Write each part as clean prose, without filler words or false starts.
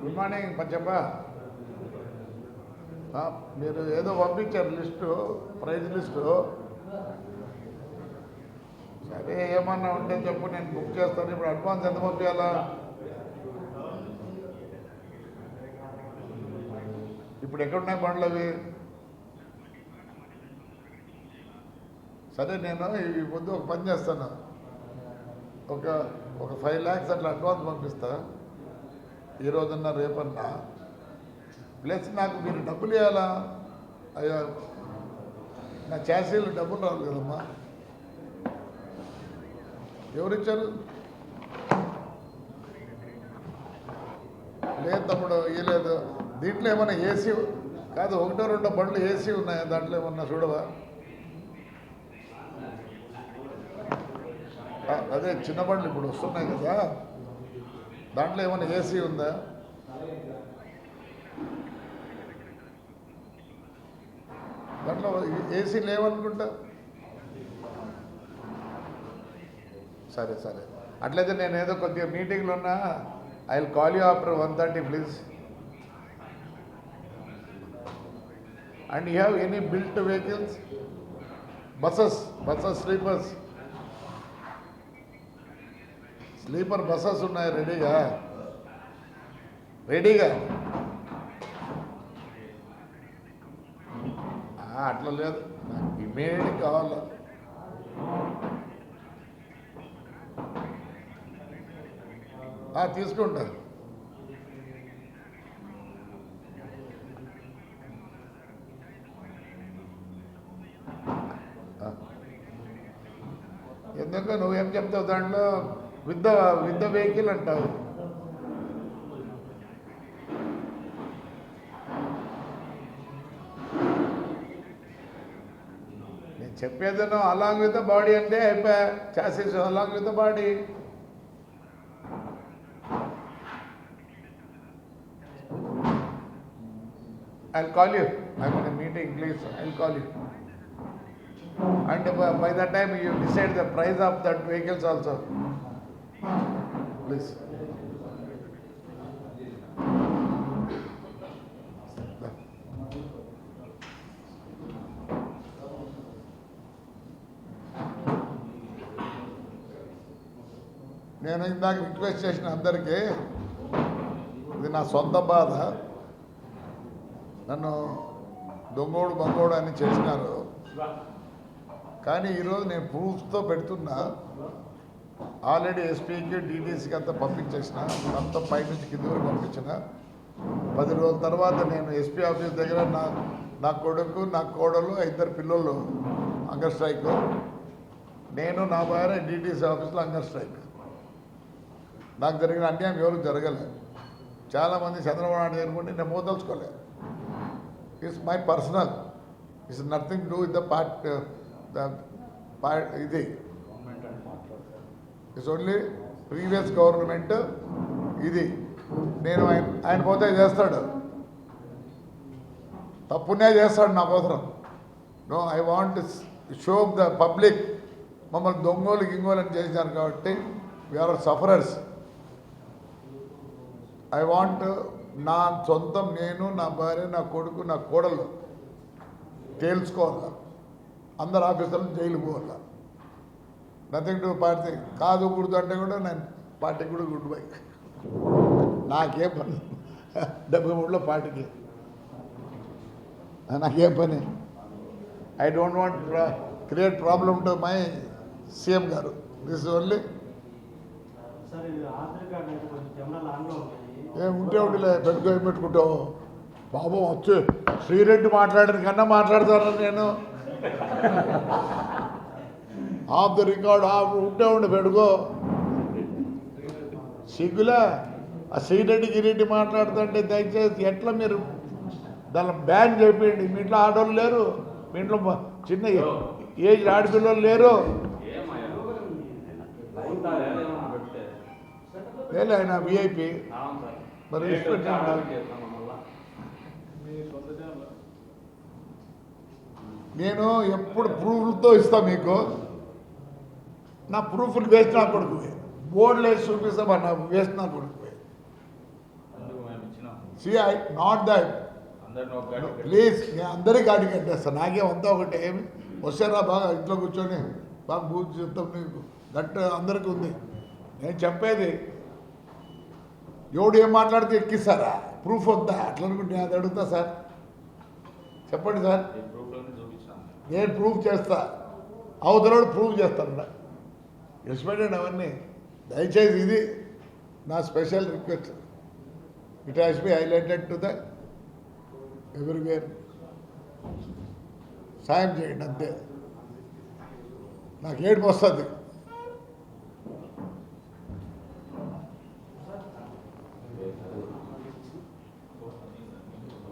Good morning పంచప్ప. మీరు ఏదో పంపించారు లిస్టు, ప్రైజ్ లిస్టు. సరే ఏమన్నా ఉంటే చెప్పు, నేను బుక్ చేస్తాను. ఇప్పుడు అడ్వాన్స్ ఎంత పంపించాలా? ఇప్పుడు ఎక్కడున్నాయి బండ్లు అవి? సరే నేను ఈ పొద్దు ఒక పని చేస్తాను, ఒక 5 lakhs అట్లా అడ్వాన్స్ పంపిస్తా, ఈరోజన్నా రేపన్నా. ప్లస్ నాకు మీరు డబ్బులు ఇవ్వాలా? అయ్యా నా ఛార్జీలు డబ్బులు రావు కదమ్మా. ఎవరిచ్చారు? లేదు తమ్ముడు, ఇవ్వలేదు. దీంట్లో ఏమన్నా ఏసీ కాదు, 1-2 బండ్లు ఏసీ ఉన్నాయా? దాంట్లో ఏమన్నా చూడవా? అదే చిన్న బండ్లు ఇప్పుడు వస్తున్నాయి కదా, దాంట్లో ఏమైనా ఏసీ ఉందా? దాంట్లో ఏసీ లేవనుకుంటా. సరే సరే, అట్లయితే నేను ఏదో కొద్దిగా మీటింగ్లో ఉన్నా. I will call you after 1:30 please. And you have any built vehicles? Buses sleeper buses ఉన్నాయి రెడీగా? అట్లా లేదు, నాకు ఇమీడియట్ కావాలా. తీసుకుంటా. ఎందుకు నువ్వేం చెప్తావు దాంట్లో? విత్ ద వెహికల్ అంటావు. నేను చెప్పేదను అలాంగ్ విత్ ద బాడీ అంటే అయిపోయా. Chassis along with the body. I'll call you. I'm in a meeting, please. I'll call you. And by that time you decide the price of that vehicles also. Please. నేను ఇందాక request చేసిన అందరికీ, ఇది నా సొంత బాధ. నన్ను దొంగోడు అని చేసినారు, కానీ ఈరోజు నేను ప్రూఫ్తో పెడుతున్నా. ఆల్రెడీ ఎస్పీకి డీటీసీకి అంతా పంపించేసిన, అంతా పైనుంచి కింద వరకు పంపించిన. 10 రోజుల తర్వాత నేను ఎస్పీ ఆఫీస్ దగ్గర నా కొడుకు, నా కోడలు, 2 పిల్లలు హంగర్ స్ట్రైక్. నేను నా భార్య డీటీసీ ఆఫీస్లో హంగర్ స్ట్రైక్. నాకు జరిగిన అన్యాయం ఎవరికి జరగలేదు. చాలామంది చంద్రబాబు నాయుడు జరుగుంటే నేను మోదలుచుకోలేదు. It's my personal, it's nothing do with the party. ఇది ఇట్స్ ఓన్లీ ప్రీవియస్ గవర్నమెంట్. ఇది నేను ఆయన పోతే చేస్తాడు, తప్పునే చేస్తాడు నా కోసం. No, I want show the public మమ్మల్ని దొంగోలు గింగోలు అని చేశారు కాబట్టి వీఆర్ సఫరర్స్. ఐ వాంట్ నా సొంతం, నేను, నా భార్య, నా కొడుకు, నా కోడలు తేల్చుకోవాలా. అందరు ఆఫీసర్లు జైలు పోవాలా. Nothing to party. కాదు గుర్తు అంటే కూడా నేను పార్టీకి కూడా గుడ్ బై. నాకేం పని 73లో పార్టీకి, నాకేం పని. I don't want create problem to my CM గారు. దిస్ ఓన్లీ ఉంటే పెట్టుకుంటావు బాబు. వచ్చి శ్రీరెడ్డి మాట్లాడిన కన్నా మాట్లాడతాను నేను. ఆఫ్ ద రికార్డ్ ఉంటే పెట్టుకో. సిగ్గులా ఆ శ్రీరెడ్డి గిరెడ్డి మాట్లాడుతుంటే దయచేసి ఎట్లా మీరు దాన్ని బ్యాన్ చేయండి. మీ ఇంట్లో ఆడవాళ్ళు లేరు, మీ ఇంట్లో చిన్న ఏజ్ ఆడపిల్లలు లేరు. లేదు ఆయన విఐపి, మరి నేను ఎప్పుడు ప్రూఫ్లతో ఇస్తా మీకు. నా ప్రూఫ్లు వేస్ట్ నా కొడుకు, బోర్డులు వేసి చూపిస్తా నా వేస్ట్ నా కొడుకు. See I not that please నేను అందరికీ గాడి కట్టేస్తాను, నాకేమంతా ఒకటి ఏమి వస్తారా బాగా ఇంట్లో కూర్చొని బాగా బూజు చెప్తాం నీకు దట్ అందరికీ ఉంది. నేను చెప్పేది ఎవడు ఏం మాట్లాడితే ఎక్కిస్తారా, ప్రూఫ్ వద్దా అట్లా అనుకుంటే అది అడుగుతా సార్, చెప్పండి సార్, నేను ప్రూఫ్ చేస్తా, అవతలోడు ప్రూఫ్ చేస్తాను. ఎక్స్పెక్టెడ్ అవన్నీ దయచేసి ఇది నా special request, it has be highlighted to the everywhere. సాయం చేయండి అంతే, నాకు ఏడుపు వస్తుంది.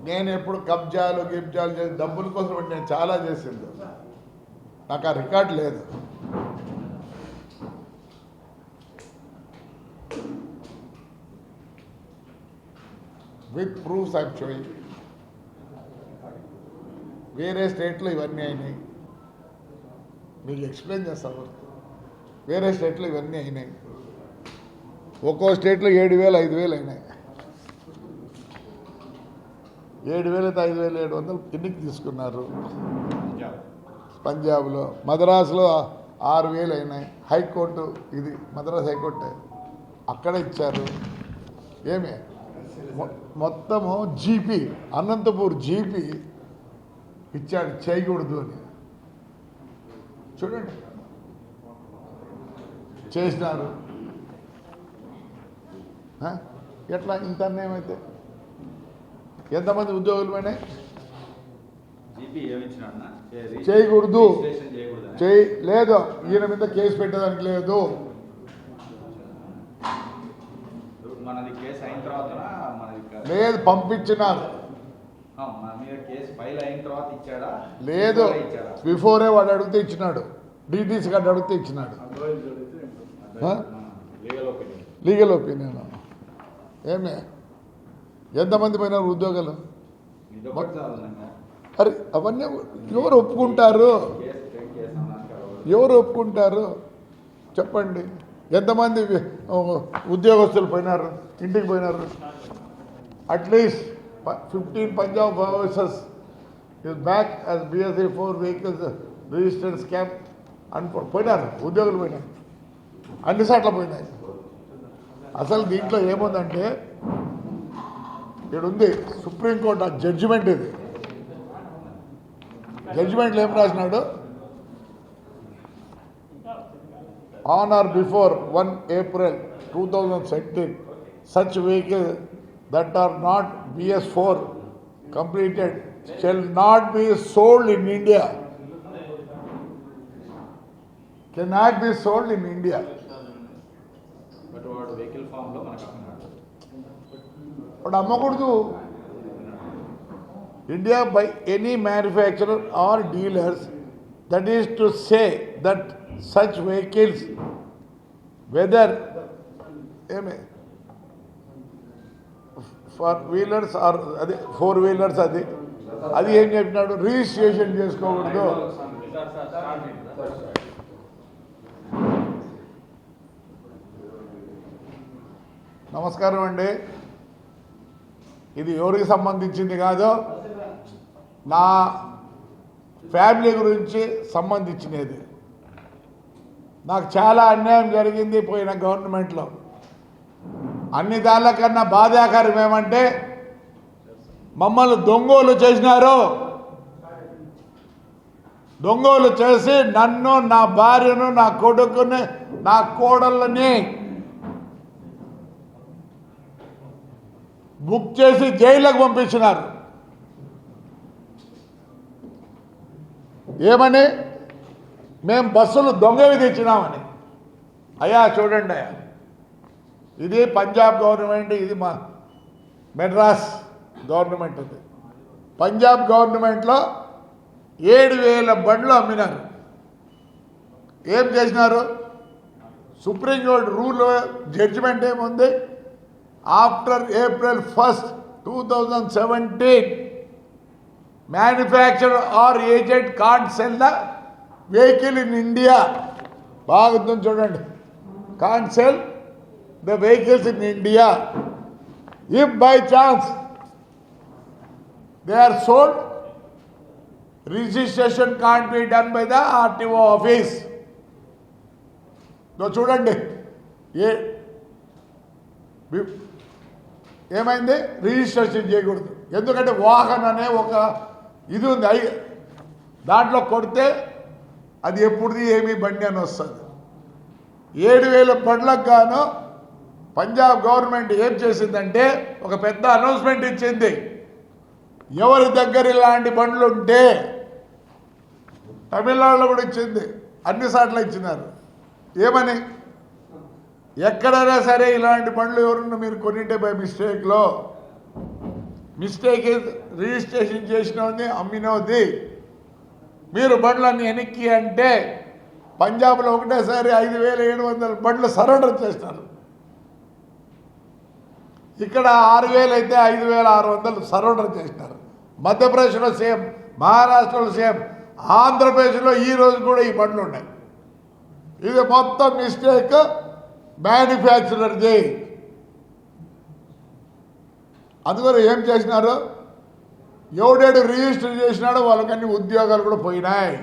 నేను ఎప్పుడు కబ్జాలు గిబ్జాలు చేసి డబ్బుల కోసం నేను చాలా చేసింది, నాకు ఆ రికార్డు లేదు. With proofs I'm showing. వేరే స్టేట్లో ఇవన్నీ అయినాయి, మీకు ఎక్స్ప్లెయిన్ చేస్తాను. వేరే స్టేట్లో ఇవన్నీ అయినాయి, ఒక్కో స్టేట్లో 7,000 5,000 అయినాయి. 7,000 5,700 కిందికి తీసుకున్నారు. పంజాబ్లో, మద్రాసులో 6,000 అయినాయి. హైకోర్టు ఇది మద్రాసు హైకోర్టు అక్కడ ఇచ్చారు. ఏమి మొత్తము జీపీ అనంతపూర్ జీపీ ఇచ్చాడు చేయకూడదు అని. చూడండి చేసినారు. ఎట్లా ఇంత అన్యాయం అయితే ఎంతమంది ఉద్యోగులు పోయినాయి? చేయకూడదు లేదు, ఈయన మీద కేసు పెట్టడానికి లేదు. లేదు పంపించినారు, లేదు బిఫోరే వాడు అడిగితే ఇచ్చినాడు, డీటీసీ గారు అడిగితే ఇచ్చినాడు. Legal opinion. ఏమే ఎంతమంది పోయినారు ఉద్యోగాలు? అరే అవన్నీ ఎవరు ఒప్పుకుంటారు? ఎవరు ఒప్పుకుంటారు చెప్పండి? ఎంతమంది ఉద్యోగస్తులు పోయినారు, ఇంటికి పోయినారు? At least 15 Punjab officers is back as BSA 4 vehicles registered scam అని పోయినారు, ఉద్యోగులు పోయినారు, అన్ని సార్లు పోయినాయి. అసలు దీంట్లో ఏముందంటే ఇక్కడ ఉంది సుప్రీంకోర్టు జడ్జిమెంట్. ఇది జడ్జిమెంట్లో ఏం రాసినాడు? On or before 1 April 2017 such vehicles that are not BS4 completed shall not be sold in India. Cannot be sold in India. But what vehicle form lo manaku but అమ్మకూడదు. India by any manufacturer or dealers, that is to say that such vehicles whether for wheelers or adi 4 wheelers adi ఏం చెప్పినాడు? Registration చేసుకోకూడదు. నమస్కారం అండి, ఇది ఎవరికి సంబంధించింది కాదు, నా ఫ్యామిలీ గురించి సంబంధించినది. నాకు చాలా అన్యాయం జరిగింది పోయిన గవర్నమెంట్లో. అన్ని దానికన్నా బాధాకరం ఏమంటే మమ్మల్ని దొంగోలు చేసినారు. దొంగోలు చేసి నన్ను, నా భార్యను, నా కొడుకుని, నా కోడళ్ళని బుక్ చేసి జైలుకు పంపించినారు. ఏమని? మేము బస్సులు దొంగవి తెచ్చినామని. అయ్యా చూడండి అయ్యా, ఇది పంజాబ్ గవర్నమెంట్, ఇది మా మెడ్రాస్ గవర్నమెంట్. ఉంది పంజాబ్ గవర్నమెంట్లో 7,000 బండ్లు అమ్మినారు. ఏం చేసినారు? సుప్రీంకోర్టు రూల్ జడ్జిమెంట్ ఏముంది? After April 1st 2017 manufacturer or agent can't sell the vehicle in India. బాగా చూడండి, can't sell the vehicles in India if by chance they are sold. Registration can't be done by the RTO office. చూడండి ఏమైంది, registration చేయకూడదు. ఎందుకంటే వాహన్ అనే ఒక ఇది ఉంది, దాంట్లో కొడితే అది ఎప్పుడుది ఏమి బండి అని వస్తుంది. 7,000 బండ్లకు గాను పంజాబ్ గవర్నమెంట్ ఏం చేసిందంటే ఒక పెద్ద అనౌన్స్మెంట్ ఇచ్చింది. ఎవరి దగ్గర ఇలాంటి బండ్లు ఉంటే, తమిళనాడులో కూడా ఇచ్చింది, అన్ని సార్లు ఇచ్చినారు. ఏమని, ఎక్కడైనా సరే ఇలాంటి బండ్లు ఎవరున్నా మీరు కొనింటే బై మిస్టేక్ రిజిస్ట్రేషన్ చేసినది అమ్మినది మీరు బండ్లన్నీ వెనక్కి అంటే పంజాబ్లో ఒకటేసారి 5,700 బండ్లు సరెండర్ చేస్తారు. ఇక్కడ 6,000 అయితే 5,600 సరెండర్ చేసినారు. మధ్యప్రదేశ్లో సేమ్, మహారాష్ట్రలో సేమ్, ఆంధ్రప్రదేశ్లో ఈ రోజు కూడా ఈ బండ్లు ఉన్నాయి. ఇది మొత్తం మిస్టేక్ మ్యానుఫ్యాక్చరర్ది. అందుకని ఏం చేసినారు, ఎవడేడు రిజిస్టర్ చేసినాడో వాళ్ళకన్నీ ఉద్యోగాలు కూడా పోయినాయి.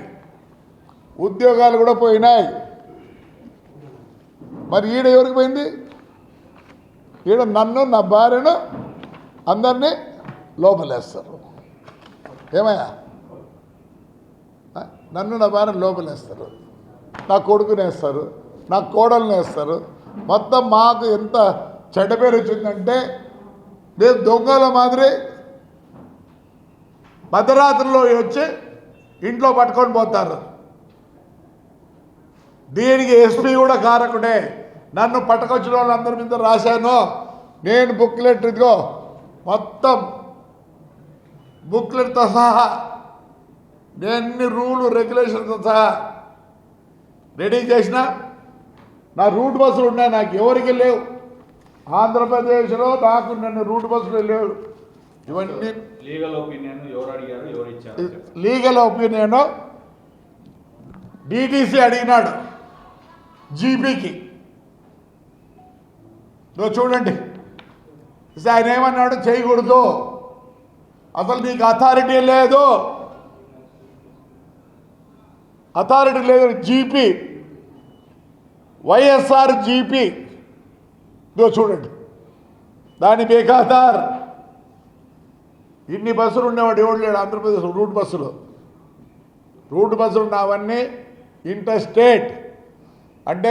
మరి ఈడ ఎవరికి పోయింది? ఈడ నన్ను, నా భార్యను, అందరినీ లోపలేస్తారు. ఏమయ్యా, నన్ను నా భార్యను లోపలేస్తారు, నా కొడుకుని వేస్తారు, నా కోడల్ని వేస్తారు. మొత్తం మాకు ఎంత చెడ్డ పేరు వచ్చిందంటే మేము దొంగల మాదిరి మధ్యరాత్రిలో వచ్చి ఇంట్లో పట్టుకొని పోతారు. దీనికి ఎస్పీ కూడా కారకుడే. నన్ను పట్టుకొచ్చిన వాళ్ళందరి మీద రాశాను నేను బుక్లెట్, ఇదిగో మొత్తం బుక్లెట్తో సహా నేను రూలు రెగ్యులేషన్తో సహా రెడీ చేసిన. నా రూట్ బస్సులు ఉన్నాయి, నాకు ఎవరికి లేవు. ఆంధ్రప్రదేశ్లో నాకు నన్ను రూట్ బస్సులు లేవు. ఇవన్నీ లీగల్ ఒపీనియన్ ఎవరు అడిగారు, ఎవరు ఇచ్చారు? లీగల్ ఒపీనియన్ డిటిసి అడిగినాడు జీపీకి. చూడండి, ఆయన ఏమన్నాడు, చేయకూడదు, అసలు నీకు అథారిటీ లేదు, జీపీ, వైఎస్ఆర్ జీపీ. చూడండి, దాని బేఖాతార్. ఇన్ని బస్సులు ఉండేవాడు ఎవడు లేడు ఆంధ్రప్రదేశ్. రూట్ బస్సులు ఉన్నవన్నీ ఇంటర్ స్టేట్, అంటే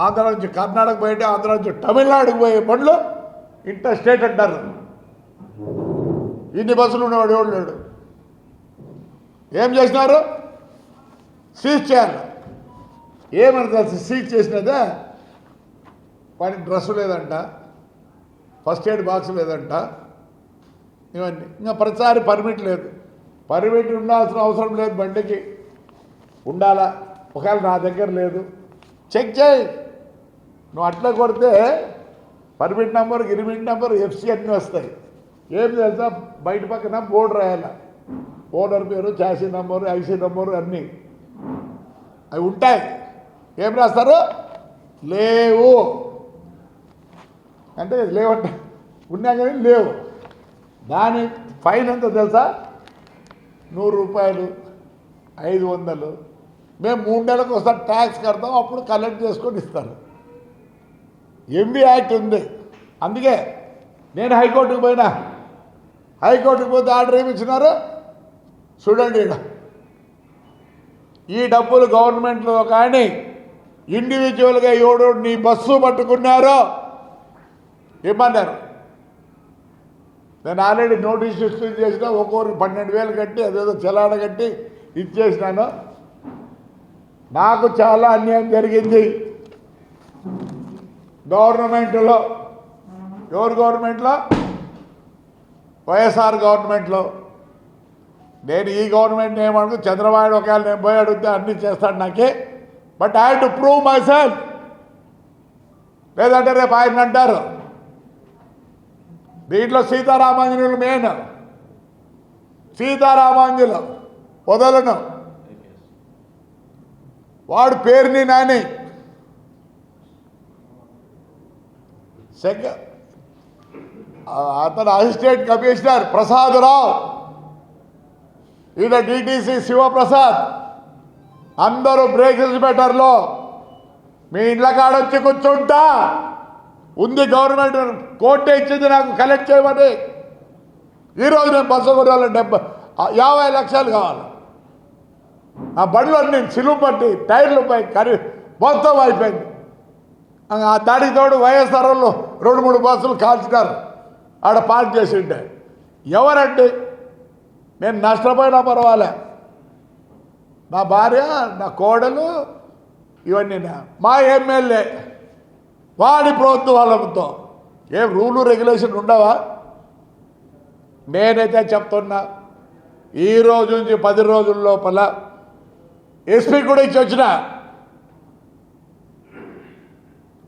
ఆంధ్ర నుంచి కర్ణాటక పోయి, ఆంధ్ర నుంచి తమిళనాడుకు పోయే బండ్లు ఇంటర్ స్టేట్ అంటారు. ఇన్ని బస్సులు ఉన్నవాడు ఎవడు లేడు. ఏం చేసినారు, సీజ్ చేయాలి. ఏమని తెలుసు సీజ్ చేసినదే, వానికి డ్రెస్సు లేదంట, ఫస్ట్ ఎయిడ్ బాక్స్ లేదంట, ఇవన్నీ. ఇంకా ప్రతిసారి పర్మిట్ లేదు. పర్మిట్ ఉండాల్సిన అవసరం లేదు, బండికి ఉండాలా. ఒకవేళ నా దగ్గర లేదు చెక్ చేయి. నువ్వు అట్లా కొడితే పర్మిట్ నెంబర్, గిరిమిట్ నెంబర్, ఎఫ్సి అన్నీ వస్తాయి. ఏం తెలుసా, బయట పక్కన బోర్డు రాయాలి, ఓనర్ పేరు, చాసీ నెంబరు, ఐసీ నెంబరు అన్నీ అవి ఉంటాయి. ఏం రాస్తారు, లేవు అంటే లేవంట, ఉన్నా కానీ లేవు. దాని ఫైన్ ఎంత తెలుసా, 100 రూపాయలు, 500. మేము 3 నెలలకు ఒకసారి ట్యాక్స్ కడతాం, అప్పుడు కలెక్ట్ చేసుకొని ఇస్తారు. ఎంబీ యాక్ట్ ఉంది. అందుకే నేను హైకోర్టుకు పోయినా, హైకోర్టుకు పోతే ఆర్డర్ ఏమి ఇచ్చినారు చూడండి. ఈ డబ్బులు గవర్నమెంట్లో కానీ ఇండివిజువల్గా ఎవడో నీ బస్సు పట్టుకున్నారో ఏమన్నారు. నేను ఆల్రెడీ నోటీస్ ఇష్యూ చేసిన, ఒక్కొక్కరికి 12,000 కట్టి అదేదో చలాన కట్టి ఇచ్చేసినాను. నాకు చాలా అన్యాయం జరిగింది గవర్నమెంట్లో. ఎవరు గవర్నమెంట్లో? వైఎస్ఆర్ గవర్నమెంట్లో. నేను ఈ గవర్నమెంట్ ఏమనుకో, చంద్రబాబు ఒకవేళ నేను పోయి అడిగితే అన్నీ చేస్తాడు నాకే. But I have to prove my self. లేదంటే రేపు ఆయన అంటారు. దీంట్లో సీతారామాంజనులు మెయిన్. సీతారామాంజులు వదలను. వాడు పేరుని నాని అతను అసిస్టెంట్ కమిషనర్ ప్రసాదరావు ఈడ డిటిసి శివప్రసాద్ అందరూ బ్రేక్ ఇన్స్పెక్టర్లో మీ ఇళ్ళ కాడొచ్చి కూర్చుంటా ఉంది. గవర్నమెంట్ కోర్టే ఇచ్చింది నాకు కలెక్ట్ చేయమని. ఈరోజు నేను బస్సు కొనాలి 50 లక్షలు కావాలి. ఆ బండ్లు నేను సిలువు పట్టి టైర్లు పై మొత్తం అయిపోయింది. ఆ దాడికి తోడు వైఎస్ఆర్ వాళ్ళు 2-3 బస్సులు కాల్చినారు. ఆడ పార్క్ చేసి ఉంటే ఎవరండి? నేను నష్టపోయినా పర్వాలే. నా భార్య, నా కోడలు, ఇవన్నీ మా ఎమ్మెల్యే వాడి ప్రభుత్వాలతో ఏం రూలు రెగ్యులేషన్ ఉండవా? నేనైతే చెప్తున్నా, ఈ రోజు నుంచి 10 రోజుల లోపల ఎస్పీ కూడా ఇచ్చి వచ్చిన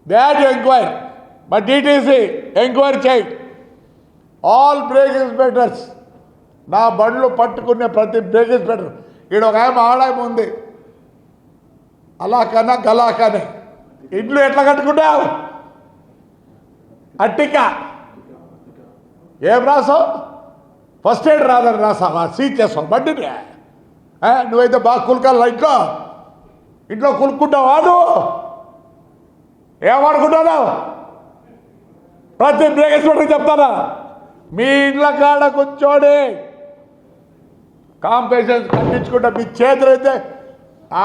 దాట్ ఎంక్వైరీ మా డిటిసి ఎంక్వైరీ చేయి. ఆల్ బ్రేక్ ఇన్స్పెక్టర్స్ నా బండ్లు పట్టుకునే ప్రతి బ్రేక్ ఇన్స్పెక్టర్ ఈడ ఒక ఆడాయం ఉంది అలాకన్నా గలాకనే ఇండ్లు ఎట్లా కట్టుకుంటావు? అట్టిక ఏం రాసావు? ఫస్ట్ ఎయిడ్ రాదని రాసావా? సీజ్ చేస్తావు బండిని. నువ్వైతే బాగా కులకాల ఇంట్లో కులుక్కుంటావా? నువ్వు ఏమనుకుంటున్నావు? ప్రతి బ్రేక్ ఇన్స్పెక్టర్ చెప్తానా, మీ ఇండ్ల కాడ కూర్చోడి కాంపెన్సేషన్ కట్టించుకుంటా. మీ చేతులు అయితే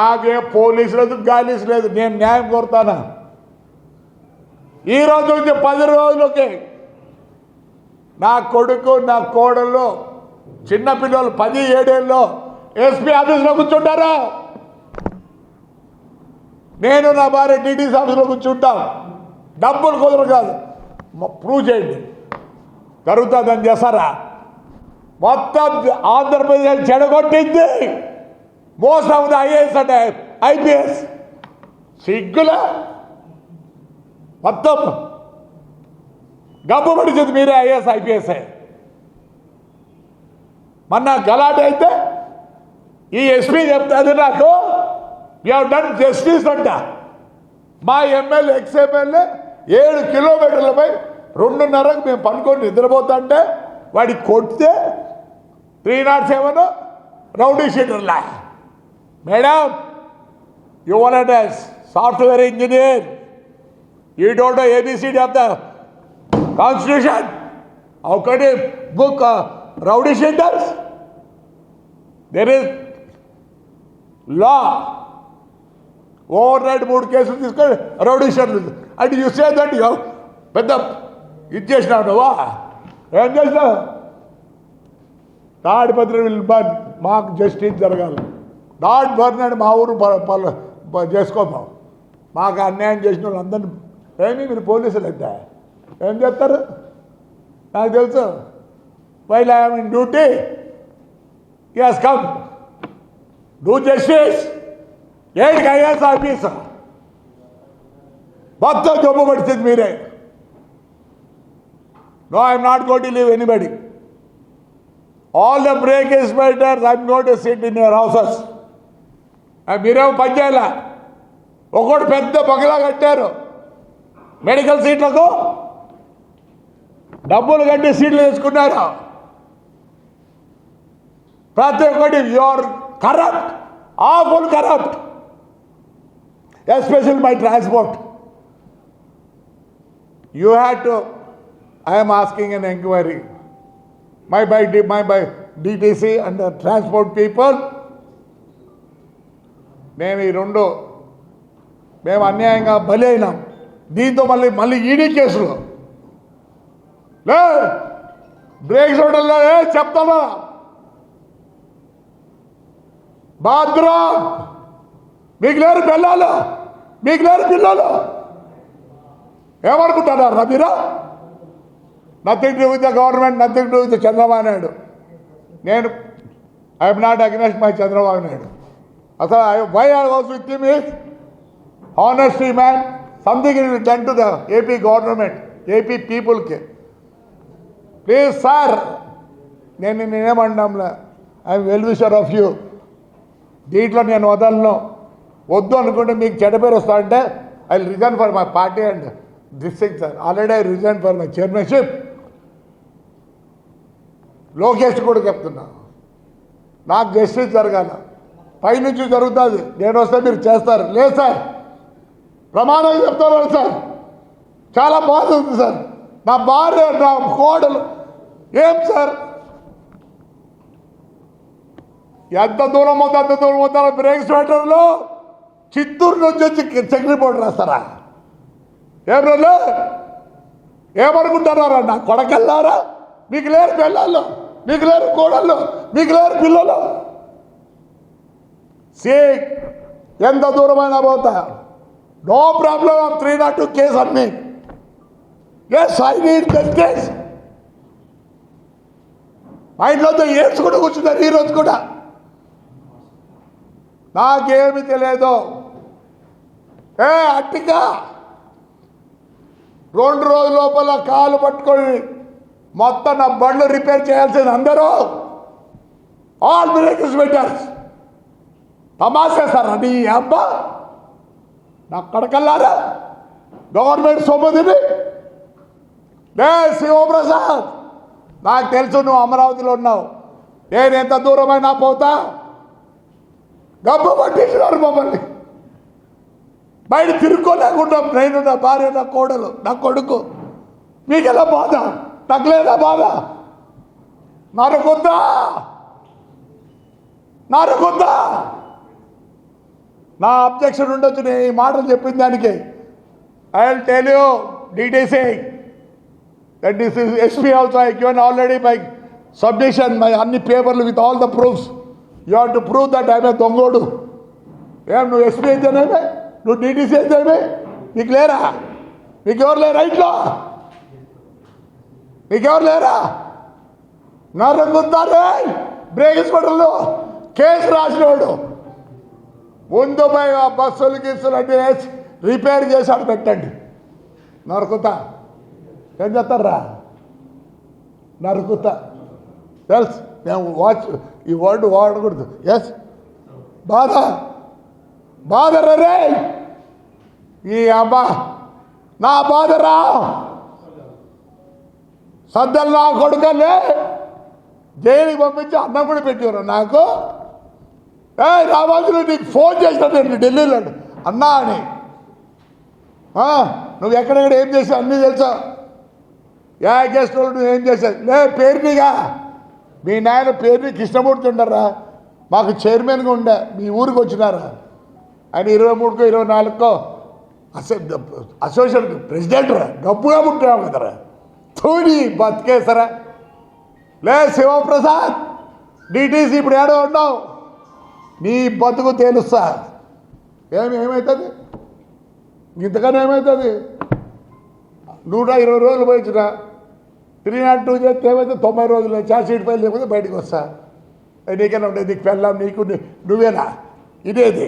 ఆగే పోలీసు లేదు, గాలీసు లేదు. నేను న్యాయం కోరుతానా? ఈ రోజు నుంచి 10 రోజులకి నా కొడుకు, నా కోడళ్ళు, చిన్నపిల్లలు 10-7 ఏళ్ళు ఎస్పీ ఆఫీస్లో కూర్చుంటారు. నేను నా భార్య డిటిసి ఆఫీస్లో కూర్చుంటాం. డబ్బులు కుదరదు కాదు, ప్రూవ్ చేయండి. జరుగుతుందని చేస్తారా? మొత్తం ఆంధ్రప్రదేశ్ చెడగొట్టింది. మోస్ట్ ఆఫ్ ద ఐఏఎస్ అంటే ఐపీఎస్ సిగ్గుల మొత్తం గబ్బు పడిచింది. మీరే ఐఏఎస్ ఐపీఎస్. మొన్న గలాట అయితే ఈ ఎస్పీ చెప్తాది నాకు, యూ హ్యావ్ డన్ జస్టిస్ అంట. మా ఎమ్మెల్యే ఎక్స్ఎమ్మెల్యే 7 కిలోమీటర్లపై 2:30కు మేము పనుకొని నిద్రపోతుంటే వాడికి కొడితే 307 రౌడీ షీటర్లా. Madam, you want a software engineer, you don't know ABCD of the constitution. How can you book rowdy sheeters? There is law. Overnight 3 కేసులు తీసుకొని rowdy షీటర్లు అంటే యూ సే దట్ యూ పెద్ద ఇది చేసినావు నువ్వా? ఏం చేసినావు? తాడిపత్రి మాకు జస్టిస్ జరగాలి. నాట్ బర్న్ అని మా ఊరు చేసుకోతాం. మాకు అన్యాయం చేసిన వాళ్ళు అందరినీ ఏమి మీరు పోలీసులు అయితే ఏం చేస్తారు? నాకు తెలుసు. While I'm in duty, yes come do justice. ఏంటి ఐఏఎస్ ఆఫీసర్ మొత్తం జబ్బు పడుతుంది మీరే. No, I am not going to leave anybody. All the break inspectors, I am going to sit in your houses. మీరేమో పని చేయాల. ఒకటి పెద్ద బగలా కట్టారు మెడికల్ సీట్లకు, డబ్బులు కట్టి సీట్లు తీసుకున్నారు. ప్రతి ఒక్కటి your corrupt, awful corrupt, especial my transport. You had to I am asking an inquiry. My by DTC and the transport people. మేము ఈ రెండు మేము అన్యాయంగా బలి అయినాం. దీంతో మళ్ళీ ఈడీ కేసులు లే బ్రేక్ చూడలే చెప్తావా? బాత్రూమ్ మీకు లేరు పిల్లలు, మీకు లేరు పిల్లలు ఏమనుకుంటున్నారు మీరా? Nothing to with the government, nothing to with Chandrababu Naidu. నేను I'm not against my Chandrababu Naidu. అసలు why I was with him is honesty man. Something is done to the AP government, AP పీపుల్కి. ప్లీజ్ సార్, నేనేమన్నాంలే, I'm well wisher of you. దీంట్లో నేను వదలను. వద్దు అనుకుంటే మీకు చెడ్డ పేరు వస్తా అంటే I will resign for my party and this thing sir. Already I resign for my chairmanship. Lokesh కూడా చెప్తున్నా, నాకు జస్టిస్ జరగాల, పైనుంచి జరుగుతుంది, నేను వస్తే మీరు చేస్తారు. లేదు సార్, ప్రమాణం చెప్తాను సార్, చాలా బాధ ఉంది సార్, నా భార్య నా కోడలు. ఏం సార్, ఎంత దూరం అవుతుంది అంత దూరం అవుతారో బ్రేక్ స్వెటర్లో చిత్తూరు నుంచి వచ్చి చెక్ రిపోర్ట్ రాస్తారా? ఏం రోజు ఏమనుకుంటున్నారా? నా కొడకెళ్ళారా? మీకు లేరు పిల్లలు, మీకు లేరు కోడళ్ళు, మీకు లేరు పిల్లలు. ఎంత దూరమైనా పోతా, నో ప్రాబ్లం. 302 కేసు అన్ని. Yes, I need justice. మా ఇంట్లో ఏడ్చుకుంటూ కూర్చున్నారు ఈరోజు కూడా. నాకేమి తెలియదు. అట్టిగా 2 రోజుల లోపల కాలు పట్టుకొని మొత్తం నా బండ్లు రిపేర్ చేయాల్సింది అందరూ. ఆల్ బ్రేకర్స్ వెంటర్స్ తమాషా సార్. అది అబ్బా నా కడకల్లారా గవర్నమెంట్ సొమ్ముదిని. శివప్రసాద్, నాకు తెలుసు నువ్వు అమరావతిలో ఉన్నావు, నేను ఎంత దూరమైనా పోతా. గబ్బు పట్టించినారు మమ్మల్ని, బయట తిరుక్కోలేకుండా. నేను, నా భార్య, నా కోడలు, నా కొడుకు. మీకెలా బాధ? నాకు లేదా బాధ? నరుకుద్దా, నరుకుద్దా. నా అబ్జెక్షన్ ఉండొచ్చు నేను ఈ మాటలు చెప్పిన దానికి. I will tell you DTC that this is SP also I given already by submission my అన్ని పేపర్లు with all the proofs. You have to prove that I am a దొంగోడు. ఏం నువ్వు SP అయితేనేమే, నువ్వు DTC అయితేనే, నీకు లేరా? నీకెవరు లేరా ఇంట్లో? నీకెవరు లేరా? నరుకుతారే బ్రేక్ హాస్పిటల్లో కేసు రాసినోడు. ముందు పోయి ఆ బస్సులు గీసులు అన్నీ వేసి రిపేర్ చేశాడు పెట్టండి. నరుకుతా ఏం చేస్తారా? నరుకుతా. తెలుసు, మేము ఈ వర్డ్ వాడకూడదు. ఎస్, బాధ బాధరా రే. ఈ అబ్బా నా బాధరా. సద్దలు నా కొడుకలే జైలుకి పంపించి అన్నం కూడా పెట్టారు నాకు. రామాజులు నీకు ఫోన్ చేసినాడు ఢిల్లీలో అన్నా అని. నువ్వు ఎక్కడెక్కడ ఏం చేసావు అన్నీ తెలుసా? గెస్ట్ వాళ్ళు నువ్వు ఏం చేశావు? లే పేరునిగా మీ నాయన పేరుని కృష్ణమూర్తి ఉండరా, మాకు చైర్మన్గా ఉండే, మీ ఊరికి వచ్చినారా ఆయన 23కో 24కో అసోసియేషన్ ప్రెసిడెంట్ రా, డబ్బుగా పుట్టావు కదరా. తూని బతికేసరా. లే శివప్రసాద్, DTC ఇప్పుడు ఏడో ఉన్నావు, నీ బతుకు తేలుస్తా. ఏమవుతుంది ఇంతకన్నా? ఏమవుతుంది? 120 రోజులు పోయించిన 302 చేస్తే ఏమైతే 90 రోజులు ఛార్జ్ షీట్ ఫైల్ లేకపోతే బయటకు వస్తా. నీకైనా ఉండేది, నీకు పెళ్ళాం, నీకు నువ్వేనా? ఇదేది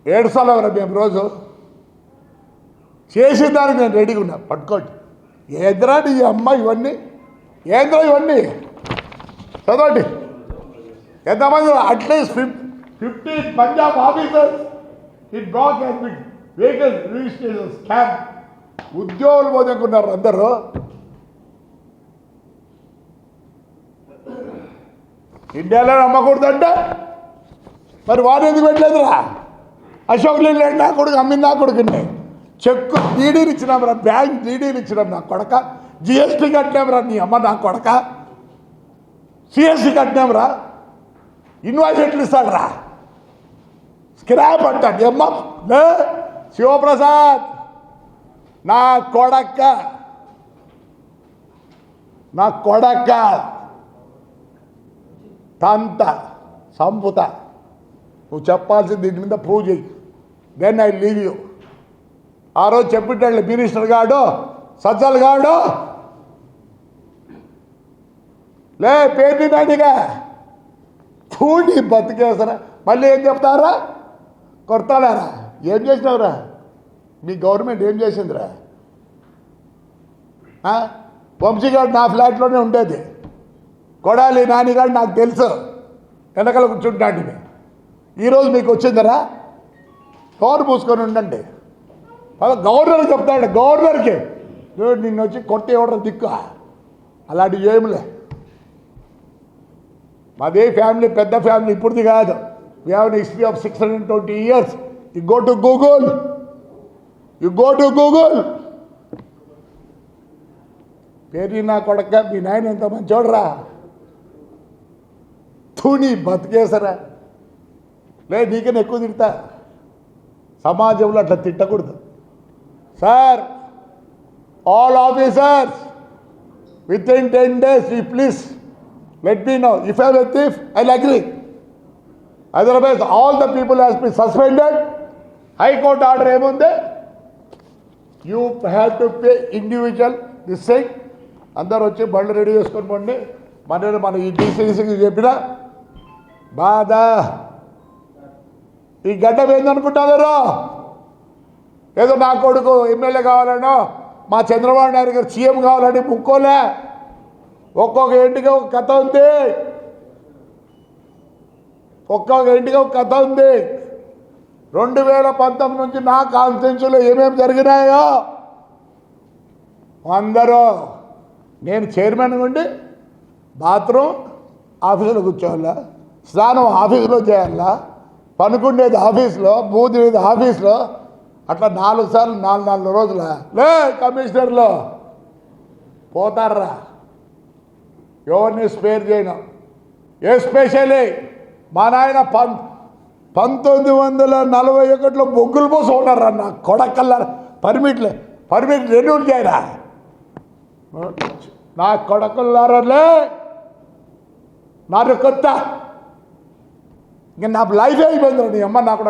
ఏడుస్తాలో కదా మేము రోజు చేసేదానికి నేను రెడీగా ఉన్నా. పట్టుకోండి. ఏద్రా నీ అమ్మ ఇవన్నీ, ఏంద్రా ఇవన్నీ చదవండి. ఎంతమంది? At least 50 Punjab officers in black and vehicle registration scam. ఉద్యోగులు పోదనుకున్నారు అందరూ. ఇండియాలో అమ్మకూడదంటే మరి వాడు ఎందుకు పెట్టలేదురా? అశోక్ లేండి నా కొడుకు అమ్మింది, నా కొడుకుని చెక్కు డీడీలు ఇచ్చినాం రా, బ్యాంక్ డీడీలు ఇచ్చినాం నా కొడక. GST కట్టినాం రా నీ అమ్మ నా కొడక. CST కట్టినాం రా. ఇన్వాయిస్ ఎట్లు ఇస్తాడు రా? స్క్రాప్ అంటాడు అమ్మ. లే శివప్రసాద్, నా కొడక్క, నా కొడక్క తంత సంపుత. నువ్వు చెప్పాల్సింది దీని మీద ప్రూవ్ చేయి. Then I leave you. ఆ రోజు చెప్పిట్టాడు మినిస్టర్ గాడు, సజ్జల్ గాడు. లే పేరు నాడిగా చూడి బతికేసరా. మళ్ళీ ఏం చెప్తారా? కొడతాడారా? ఏం చేసినావురా? మీ గవర్నమెంట్ ఏం చేసిందిరా? వంశీగాడు నా ఫ్లాట్లోనే ఉండేది. కొడాలి నానిగాడు నాకు తెలుసు, వెనకాల కూర్చుంటాండి. ఈరోజు మీకు వచ్చిందరా? కవర్ పూసుకొని ఉండండి. గవర్నర్ చెప్తాడు, గవర్నర్కి నిన్ను వచ్చి కొట్టి ఇవ్వడం దిక్కు. అలాంటివి ఏమిలే. మాదే ఫ్యామిలీ పెద్ద ఫ్యామిలీ ఇప్పుడుది కాదు. We have an history of 620 years. You go to Google. పేరు నా కొడక మీ నాయన ఎంత మంచోడరా, తూని బతికేసరా. లేదు నీకన్నా ఎక్కువ తిడతా. సమాజంలో అట్లా తిట్టకూడదు sir. All officers within 10 days you please let me know. If I am a thief, I'll agree. Otherwise all the people has been suspended. High court order ఏముంది, you have to pay individual this thing. అందరు వచ్చి బండ్లు ready చేసుకొని పోండి. మన ఈ డీసీసీకి చెప్పిన బాధ ఈ గడ్డ ఏందనుకుంటారు. ఏదో నా కొడుకు ఎమ్మెల్యే కావాలనో మా చంద్రబాబు నాయుడు గారు సీఎం కావాలని ముక్కోలే. ఒక్కొక్క ఇంటికి ఒక కథ ఉంది, ఒక్కొక్క ఇంటికి ఒక కథ ఉంది. 2019 నుంచి నా కాన్స్టిట్యూన్సీలో ఏమేమి జరిగినాయో అందరూ, నేను చైర్మన్ ఉండి బాత్రూమ్ ఆఫీసులో కూర్చోవాలా, స్నానం ఆఫీసులో చేయాలా, పనుకుండేది ఆఫీస్లో, బూదినేది ఆఫీస్లో, అట్లా 4 సార్లు 4 రోజుల లే కమిషనర్లో పోతారా. ఎవరిని స్పేర్ చేయను. ఎస్పెషలీ మా నాయన 1941లో బొగ్గులు పోసి ఉన్నారా నా కొడకల్లా. పర్మిట్ రెన్యూల్ చేయరా నా కొడకల్లారలే. నాకు కొత్త ఇంకా నా లైఫ్ అయిపోయిందిరా. నీ అమ్మ నాకు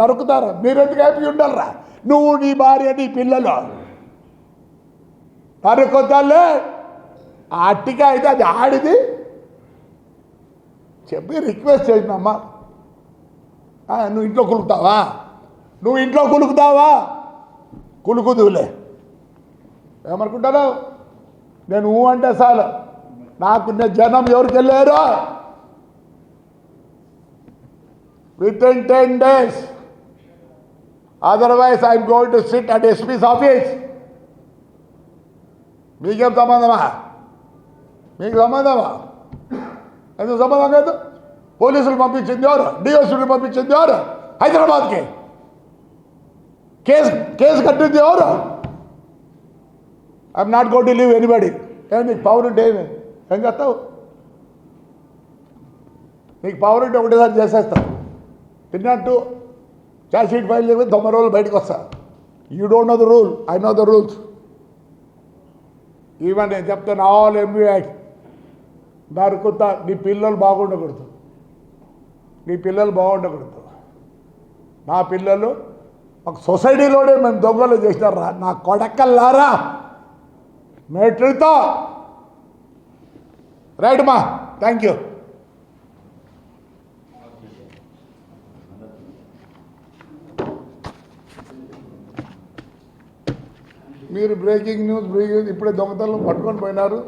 నరుకుతారా. మీరు ఎందుకు హ్యాపీ ఉండాలరా, నువ్వు నీ భార్య నీ పిల్లలు నరుకుతాలే. ఆ అట్టిక అయితే అది ఆడిది చెప్పి రిక్వెస్ట్ చేసినమ్మా. నువ్వు ఇంట్లో కులుకుతావా, కులుకుదులే. ఏమనుకుంటావు, నేను అంటే చాలు. నాకున్న జనం ఎవరికి వెళ్ళారో within 10 days. Otherwise I am going to sit at SP's office. మీకేం సంబంధమా, మీకు సంబంధమా? ఎందుకు సంబంధం కాదు? పోలీసులు పంపించింది ఎవరు, డిఎస్పీలు పంపించింది ఎవరు, హైదరాబాద్కి కేసు కట్టింది ఎవరు? I'm not going to leave anybody. నీకు పవర్ ఉంటే ఏం చేస్తావు? నీకు పవర్ ఉంటే ఒకటేసారి చేసేస్తావు. తిన్నట్టు ఛార్జ్ షీట్ ఫైల్ చేయకపోతే 90 రోజులు బయటకు వస్తా. You don't know the rule, I know the rules. Even నేను చెప్తాను, ఆల్ ఎంబీ యాక్ట్ నరుకుతా. నీ పిల్లలు బాగుండకూడదు, నా పిల్లలు ఒక సొసైటీలోనే మేము దొంగలు చేసినారా నా కొడకల్లారా. మెట్రితో రైట్ మా, థ్యాంక్ యూ. మీరు బ్రేకింగ్ న్యూస్ ఇప్పుడే దొంగతనం పట్టుకొని పోయినారు.